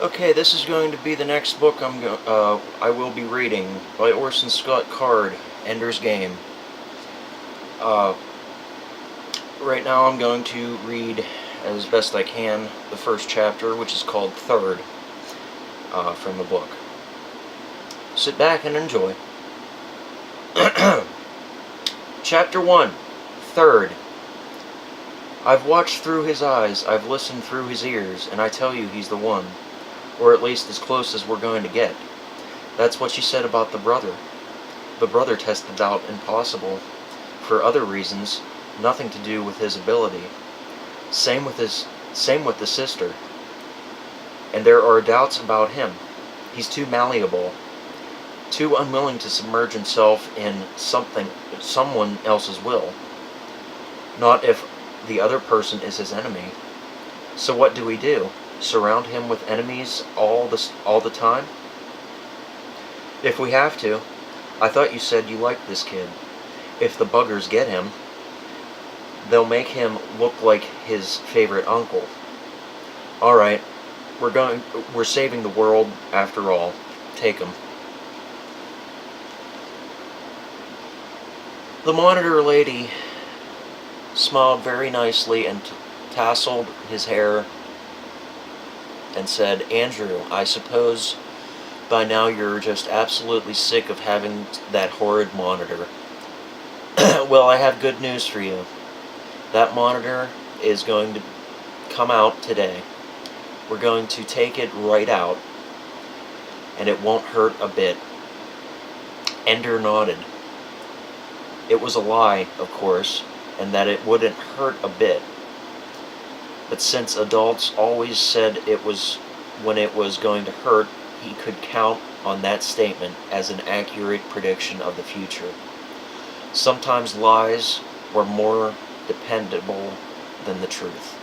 Okay, this is going to be the next book I will be reading by Orson Scott Card, Ender's Game. Right now I'm going to read as best I can the first chapter, which is called Third, from the book. Sit back and enjoy. Chapter 1, Third. I've watched through his eyes, I've listened through his ears, and I tell you he's the one. Or at least as close as we're going to get. That's what she said about the brother. The brother tested out impossible. For other reasons, nothing to do with his ability. Same with the sister. And there are doubts about him. He's too malleable. Too unwilling to submerge himself in someone else's will. Not if the other person is his enemy. So what do we do? Surround him with enemies all the time? If we have to. I thought you said you liked this kid. If the buggers get him, they'll make him look like his favorite uncle. Alright, we're saving the world after all. Take him. The monitor lady smiled very nicely and tousled his hair and said, "Andrew, I suppose by now you're just absolutely sick of having that horrid monitor. Well, I have good news for you. That monitor is going to come out today. We're going to take it right out, and it won't hurt a bit." Ender nodded. It was a lie, of course, and that it wouldn't hurt a bit. But since adults always said it was when it was going to hurt, he could count on that statement as an accurate prediction of the future. Sometimes lies were more dependable than the truth.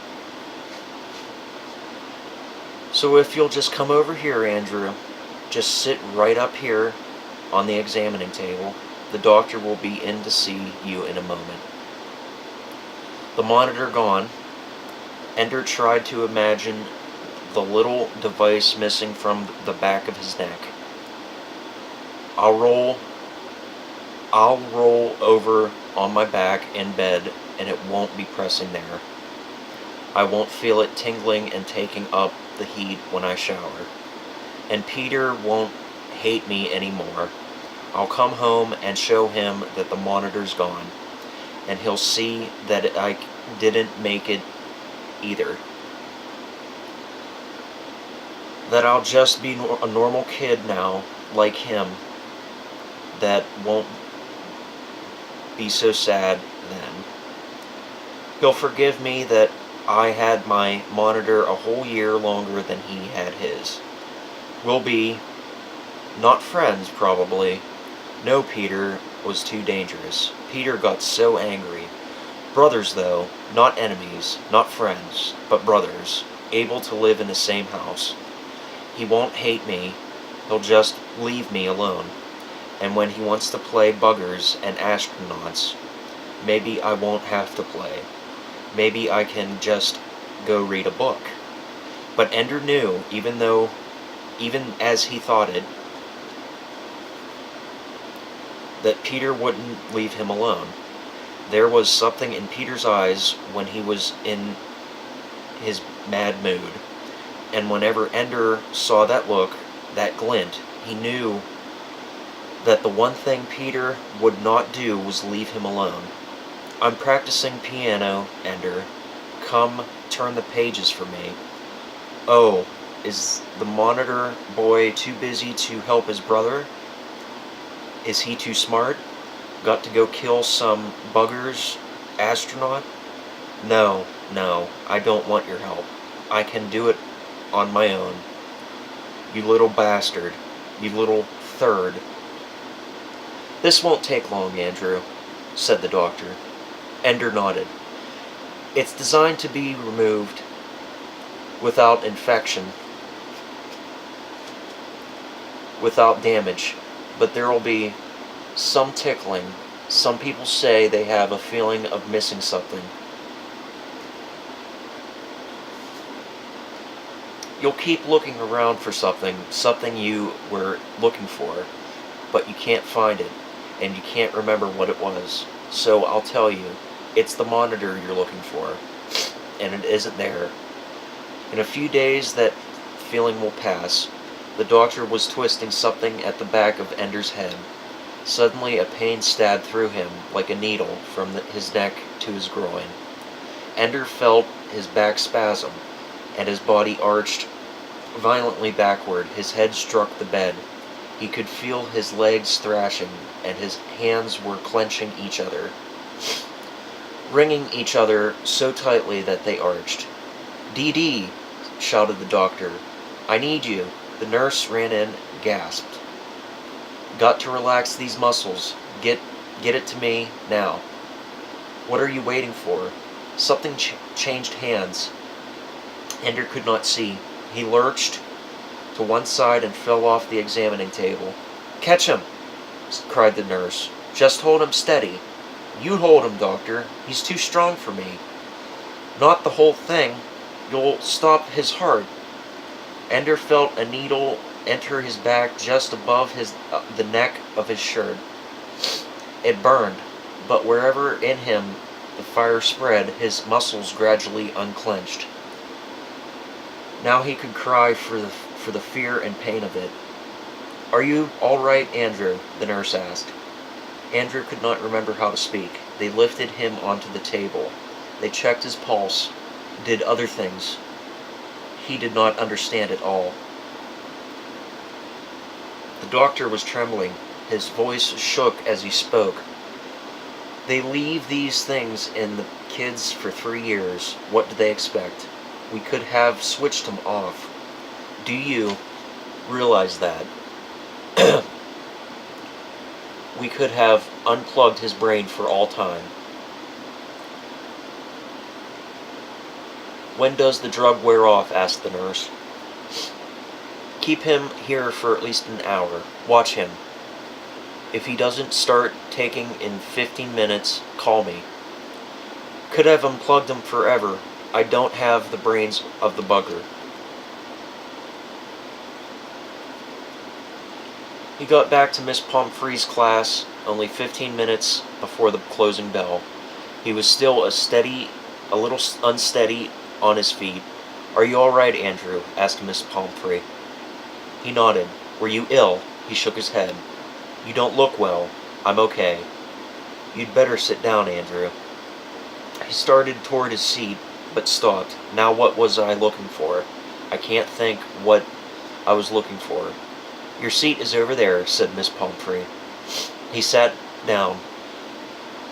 So if you'll just come over here, Andrew, just sit right up here on the examining table. The doctor will be in to see you in a moment. The monitor gone, Ender tried to imagine the little device missing from the back of his neck. I'll roll over on my back in bed, and it won't be pressing there. I won't feel it tingling and taking up the heat when I shower. And Peter won't hate me anymore. I'll come home and show him that the monitor's gone, and he'll see that I didn't make it either. That I'll just be a normal kid now, like him. That won't be so sad then. He'll forgive me that I had my monitor a whole year longer than he had his. We'll be not friends, probably. No, Peter was too dangerous. Peter got so angry. Brothers, though, not enemies, not friends, but brothers, able to live in the same house. He won't hate me, he'll just leave me alone. And when he wants to play buggers and astronauts, maybe I won't have to play. Maybe I can just go read a book. But Ender knew, even as he thought it, that Peter wouldn't leave him alone. There was something in Peter's eyes when he was in his mad mood. And whenever Ender saw that look, that glint, he knew that the one thing Peter would not do was leave him alone. I'm practicing piano, Ender. Come turn the pages for me. Oh, is the monitor boy too busy to help his brother? Is he too smart? Got to go kill some buggers astronaut? No, I don't want your help. I can do it on my own. You little bastard. You little third. This won't take long, Andrew, said the doctor. Ender nodded. It's designed to be removed without infection, without damage, but there'll be some tickling. Some people say they have a feeling of missing something. You'll keep looking around for something you were looking for, but you can't find it, and you can't remember what it was. So I'll tell you, it's the monitor you're looking for, and it isn't there. In a few days that feeling will pass. The doctor was twisting something at the back of Ender's head. Suddenly a pain stabbed through him like a needle from his neck to his groin. Ender felt his back spasm, and his body arched violently backward. His head struck the bed. He could feel his legs thrashing, and his hands were clenching each other, wringing each other so tightly that they arched. "Dee," shouted the doctor. "I need you." The nurse ran in, gasped. "Got to relax these muscles. Get it to me, now." "What are you waiting for?" Something changed hands. Ender could not see. He lurched to one side and fell off the examining table. "Catch him!" cried the nurse. "Just hold him steady." "You hold him, doctor. He's too strong for me." "Not the whole thing. You'll stop his heart." Ender felt a needle enter his back just above the neck of his shirt. It burned, but wherever in him the fire spread, his muscles gradually unclenched. Now he could cry for the fear and pain of it. "Are you all right, Andrew?" the nurse asked. Andrew could not remember how to speak. They lifted him onto the table. They checked his pulse, did other things. He did not understand it all. The doctor was trembling. His voice shook as he spoke. "They leave these things in the kids for 3 years. What do they expect? We could have switched him off. Do you realize that? We could have unplugged his brain for all time." "When does the drug wear off?" asked the nurse. "Keep him here for at least an hour. Watch him. If he doesn't start taking in 15 minutes, call me. Could have unplugged him forever. I don't have the brains of the bugger." He got back to Miss Pomfrey's class only 15 minutes before the closing bell. He was still a little unsteady on his feet. "Are you all right, Andrew?" asked Miss Pomfrey. He nodded. "Were you ill?" He shook his head. "You don't look well." "I'm okay." "You'd better sit down, Andrew." He started toward his seat, but stopped. Now what was I looking for? I can't think what I was looking for. "Your seat is over there," said Miss Pomfrey. He sat down.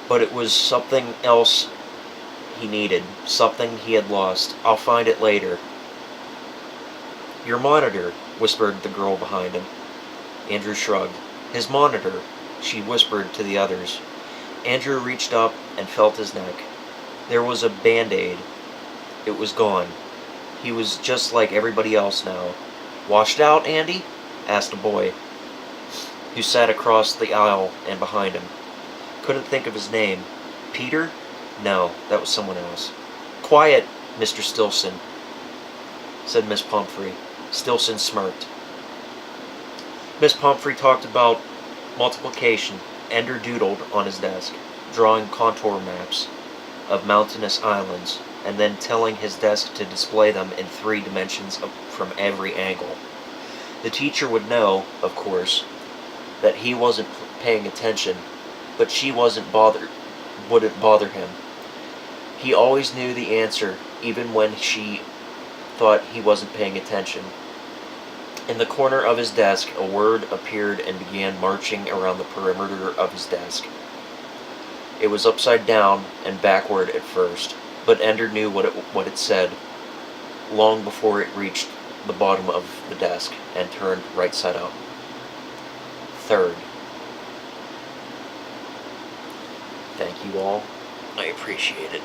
But it was something else he needed, something he had lost. "I'll find it later." "Your monitor," whispered the girl behind him. Andrew shrugged. "His monitor," she whispered to the others. Andrew reached up and felt his neck. There was a band-aid. It was gone. He was just like everybody else now. "Washed out, Andy?" asked a boy who sat across the aisle and behind him. Couldn't think of his name. Peter? No, that was someone else. "Quiet, Mr. Stilson," said Miss Pomfrey. Stilson smirked. Miss Pomfrey talked about multiplication. Ender doodled on his desk, drawing contour maps of mountainous islands, and then telling his desk to display them in 3 dimensions from every angle. The teacher would know, of course, that he wasn't paying attention, but she wouldn't bother him. He always knew the answer, even when she thought he wasn't paying attention. In the corner of his desk, a word appeared and began marching around the perimeter of his desk. It was upside down and backward at first, but Ender knew what it said long before it reached the bottom of the desk and turned right side up. Third. Thank you all. I appreciate it.